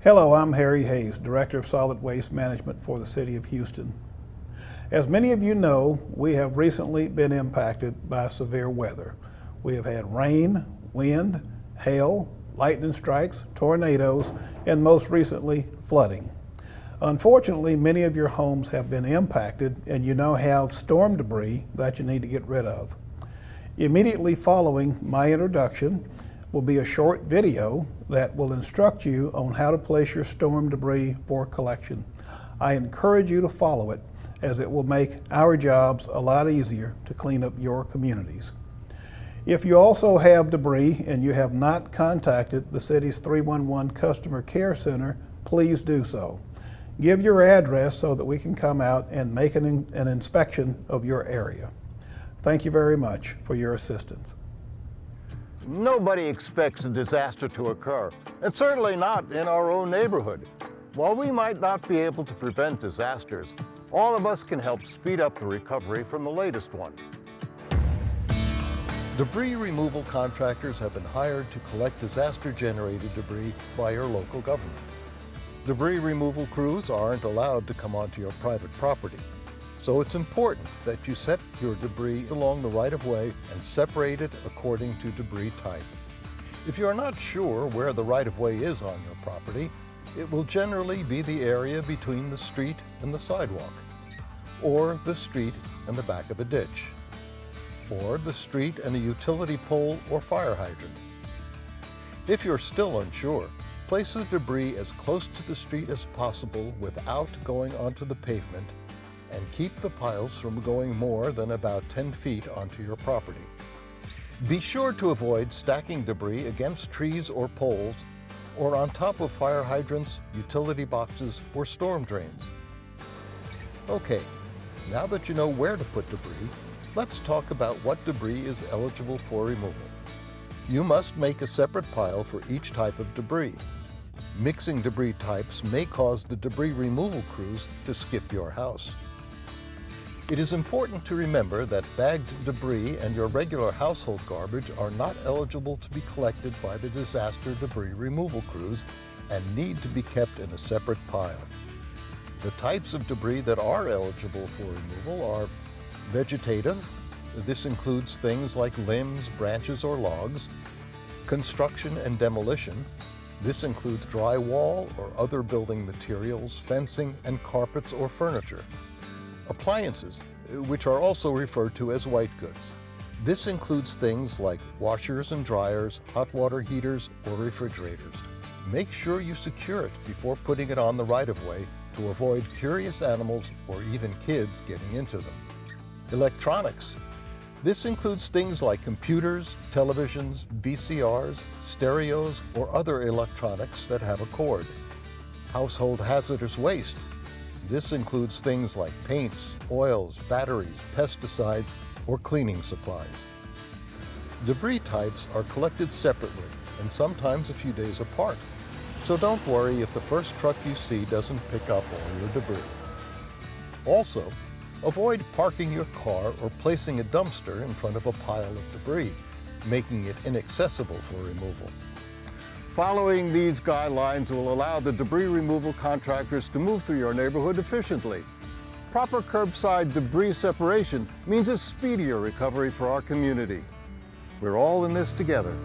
Hello, I'm Harry Hayes, Director of Solid Waste Management for the City of Houston. As many of you know, we have recently been impacted by severe weather. We have had rain, wind, hail, lightning strikes, tornadoes, and most recently, flooding. Unfortunately, many of your homes have been impacted and you now have storm debris that you need to get rid of. Immediately following my introduction will be a short video that will instruct you on how to place your storm debris for collection. I encourage you to follow it, as it will make our jobs a lot easier to clean up your communities. If you also have debris and you have not contacted the city's 311 Customer Care Center, please do so. Give your address so that we can come out and make an inspection of your area. Thank you very much for your assistance. Nobody expects a disaster to occur, and certainly not in our own neighborhood. While we might not be able to prevent disasters, all of us can help speed up the recovery from the latest one. Debris removal contractors have been hired to collect disaster-generated debris by your local government. Debris removal crews aren't allowed to come onto your private property, so it's important that you set your debris along the right-of-way and separate it according to debris type. If you're not sure where the right-of-way is on your property, it will generally be the area between the street and the sidewalk, or the street and the back of a ditch, or the street and a utility pole or fire hydrant. If you're still unsure, place the debris as close to the street as possible without going onto the pavement, and keep the piles from going more than about 10 feet onto your property. Be sure to avoid stacking debris against trees or poles, or on top of fire hydrants, utility boxes, or storm drains. Okay, now that you know where to put debris, let's talk about what debris is eligible for removal. You must make a separate pile for each type of debris. Mixing debris types may cause the debris removal crews to skip your house. It is important to remember that bagged debris and your regular household garbage are not eligible to be collected by the disaster debris removal crews and need to be kept in a separate pile. The types of debris that are eligible for removal are vegetative. This includes things like limbs, branches, or logs. Construction and demolition. This includes drywall or other building materials, fencing, and carpets or furniture. Appliances, which are also referred to as white goods. This includes things like washers and dryers, hot water heaters, or refrigerators. Make sure you secure it before putting it on the right-of-way to avoid curious animals or even kids getting into them. Electronics. This includes things like computers, televisions, VCRs, stereos, or other electronics that have a cord. Household hazardous waste. This includes things like paints, oils, batteries, pesticides, or cleaning supplies. Debris types are collected separately and sometimes a few days apart, so don't worry if the first truck you see doesn't pick up all your debris. Also, avoid parking your car or placing a dumpster in front of a pile of debris, making it inaccessible for removal. Following these guidelines will allow the debris removal contractors to move through your neighborhood efficiently. Proper curbside debris separation means a speedier recovery for our community. We're all in this together.